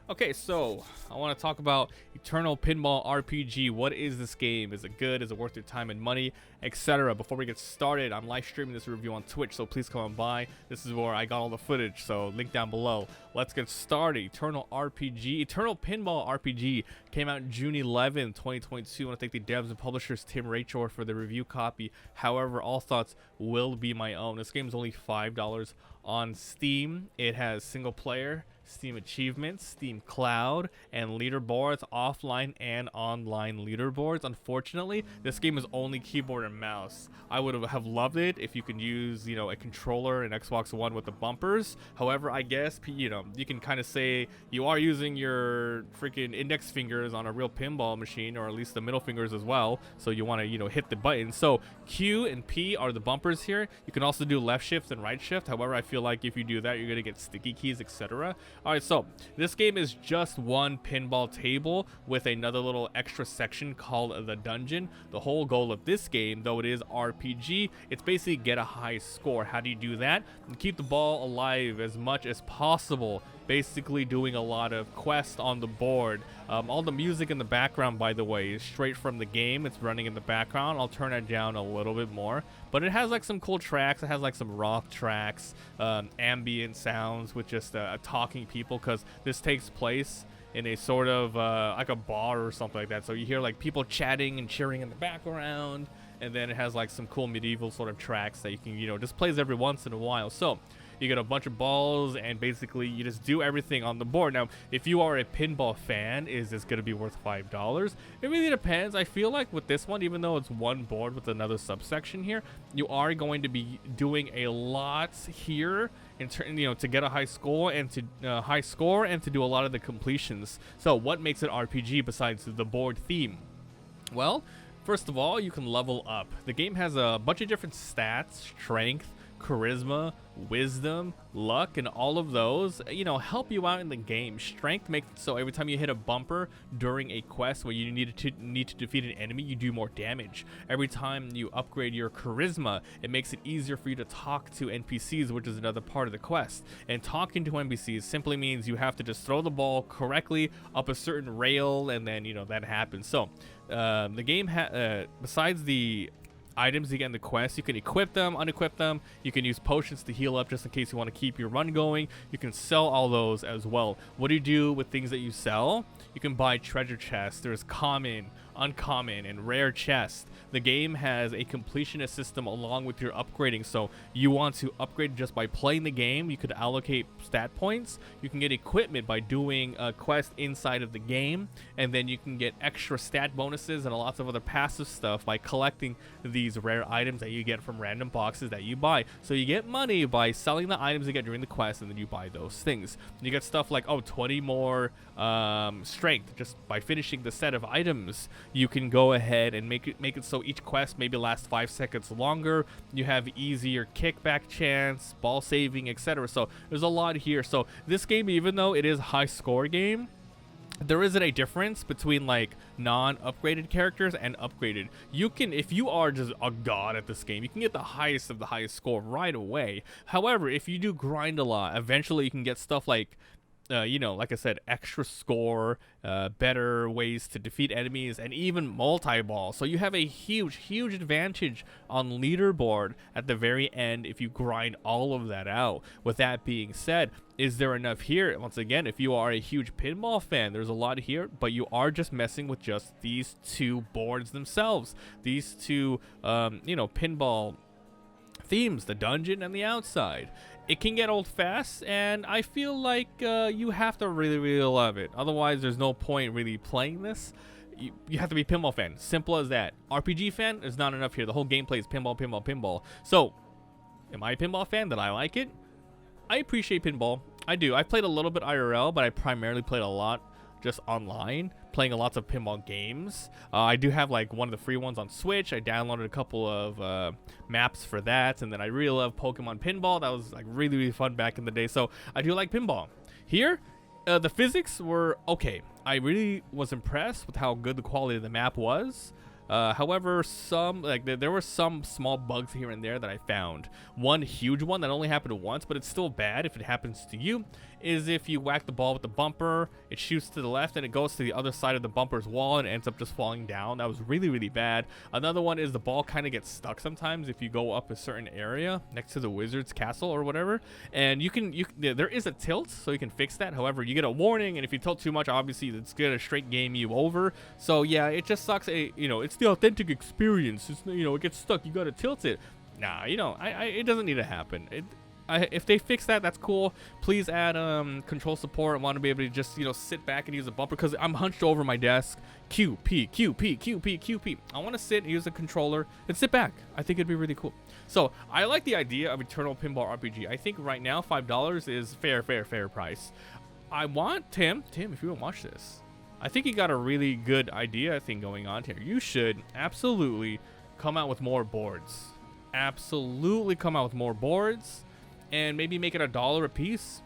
Okay, so I want to talk about Eternal Pinball RPG. What is this game? Is it good? Is it worth your time and money, etc.? Before we get started, I'm live streaming this review on Twitch, so please come on by. This is where I got all the footage, so link down below. Let's get started. Eternal Pinball RPG came out June 11, 2022. I want to thank the devs and publishers Tim Rachor for the review copy. However, all thoughts will be my own. This game is only $5 on Steam. It has single player, Steam achievements, Steam Cloud, and leaderboards, offline and online leaderboards. Unfortunately, this game is only keyboard and mouse. I would have loved it if you could use, a controller and Xbox One with the bumpers. However, I guess, you can kind of say you are using your freaking index fingers on a real pinball machine, or at least the middle fingers as well. So you want to, hit the button. So Q and P are the bumpers here. You can also do left shift and right shift. However, I feel like if you do that, you're going to get sticky keys, etc. Alright, so this game is just one pinball table with another little extra section called the dungeon. The whole goal of this game, though it is RPG, it's basically get a high score. How do you do that? And keep the ball alive as much as possible. Basically doing a lot of quests on the board. All the music in the background, by the way, is straight from the game. It's running in the background. I'll turn it down a little bit more, but it has like some cool tracks. It has like some rock tracks, ambient sounds with just talking people, because this takes place in a sort of like a bar or something like that. So you hear like people chatting and cheering in the background, and then it has like some cool medieval sort of tracks that you can, just plays every once in a while. So you get a bunch of balls, and basically you just do everything on the board. Now, if you are a pinball fan, is this going to be worth $5? It really depends. I feel like with this one, even though it's one board with another subsection here, you are going to be doing a lot here in to get a high score and to do a lot of the completions. So what makes it RPG besides the board theme? Well, first of all, you can level up. The game has a bunch of different stats: strength, charisma, wisdom, luck, and all of those help you out in the game. Strength makes it so every time you hit a bumper during a quest where you need to defeat an enemy, you do more damage. Every time you upgrade your charisma, it makes it easier for you to talk to NPCs, which is another part of the quest. And talking to NPCs simply means you have to just throw the ball correctly up a certain rail, and then that happens. So the game besides the items you get in the quest, you can equip them, unequip them. You can use potions to heal up just in case you want to keep your run going. You can sell all those as well. What do you do with things that you sell? You can buy treasure chests. There's common, uncommon, and rare chests. The game has a completionist system along with your upgrading. So you want to upgrade just by playing the game, you could allocate stat points. You can get equipment by doing a quest inside of the game, and then you can get extra stat bonuses and lots of other passive stuff by collecting these rare items that you get from random boxes that you buy. So you get money by selling the items you get during the quest, and then you buy those things. You get stuff like 20 more strength just by finishing the set of items. You can go ahead and make it so each quest maybe lasts 5 seconds longer. You have easier kickback chance, ball saving, etc. So there's a lot here. So this game, even though it is a high score game, there isn't a difference between like non-upgraded characters and upgraded. You can, if you are just a god at this game, you can get the highest of the highest score right away. However, if you do grind a lot, eventually you can get stuff like like I said, extra score, better ways to defeat enemies, and even multi-ball. So you have a huge advantage on leaderboard at the very end if you grind all of that out. With that being said, is there enough here? Once again, if you are a huge pinball fan, there's a lot here, but you are just messing with just these two boards themselves. These two, pinball themes, the dungeon and the outside. It can get old fast, and I feel like you have to really love it. Otherwise, there's no point really playing this. You have to be a pinball fan. Simple as that. RPG fan is not enough here. The whole gameplay is pinball. So, am I a pinball fan? Did I like it? I appreciate pinball. I do. I played a little bit IRL, but I primarily played a lot just online, playing lots of pinball games. I do have like one of the free ones on Switch. I downloaded a couple of maps for that, and then I really love Pokemon Pinball. That was like really fun back in the day. So I do like pinball. Here, the physics were okay. I really was impressed with how good the quality of the map was. However, there were some small bugs here and there that I found. One huge one that only happened once, but it's still bad if it happens to you, is if you whack the ball with the bumper, it shoots to the left and it goes to the other side of the bumper's wall and ends up just falling down. That was really, really bad. Another one is the ball kind of gets stuck sometimes if you go up a certain area next to the wizard's castle or whatever. And there is a tilt, so you can fix that. However, you get a warning, and if you tilt too much, obviously it's gonna straight game you over. So yeah, it just sucks. It's the authentic experience. It's, it gets stuck. You gotta tilt it. Nah, it doesn't need to happen. If they fix that, that's cool. Please add control support. I want to be able to just sit back and use a bumper because I'm hunched over my desk. Q P Q P Q P Q P. I want to sit and use a controller and sit back. I think it'd be really cool. So I like the idea of Eternal Pinball RPG. I think right now $5 is fair price. I want Tim, if you want to watch this, I think you got a really good idea thing going on here. You should absolutely come out with more boards. Absolutely come out with more boards, and maybe make it $1 a piece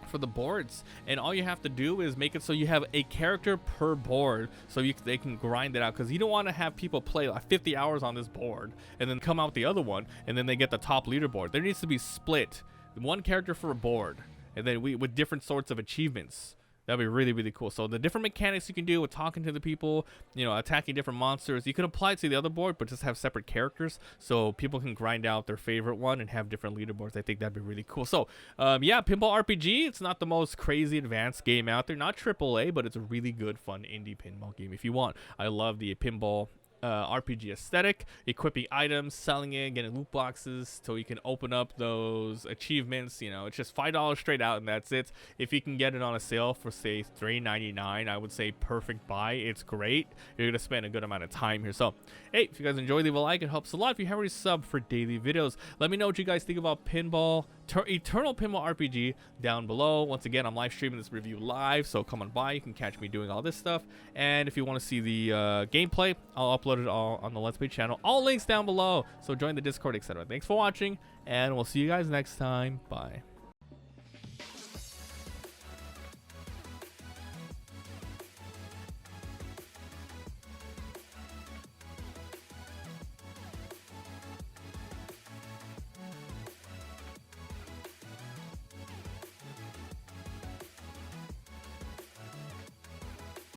for the boards. And all you have to do is make it so you have a character per board, so they can grind it out, because you don't want to have people play like 50 hours on this board and then come out with the other one and then they get the top leaderboard. There needs to be split, one character for a board, and then with different sorts of achievements. That'd be really, really cool. So the different mechanics you can do with talking to the people, attacking different monsters, you can apply it to the other board, but just have separate characters so people can grind out their favorite one and have different leaderboards. I think that'd be really cool. So, yeah, Pinball RPG, it's not the most crazy advanced game out there. Not AAA, but it's a really good, fun indie pinball game if you want. I love the pinball RPG aesthetic, equipping items, selling it, getting loot boxes so you can open up those achievements. It's just $5 straight out, and that's it. If you can get it on a sale for say $3.99, I would say perfect buy. It's great. You're gonna spend a good amount of time here. So hey, if you guys enjoy, leave a like. It helps a lot. If you haven't already subbed for daily videos, let me know what you guys think about Eternal Pinball RPG down below. Once again, I'm live streaming this review live, so come on by. You can catch me doing all this stuff, and if you want to see the gameplay, I'll upload it all on the Let's Play channel. All links down below, so join the Discord, etc. Thanks for watching, and we'll see you guys next time. Bye.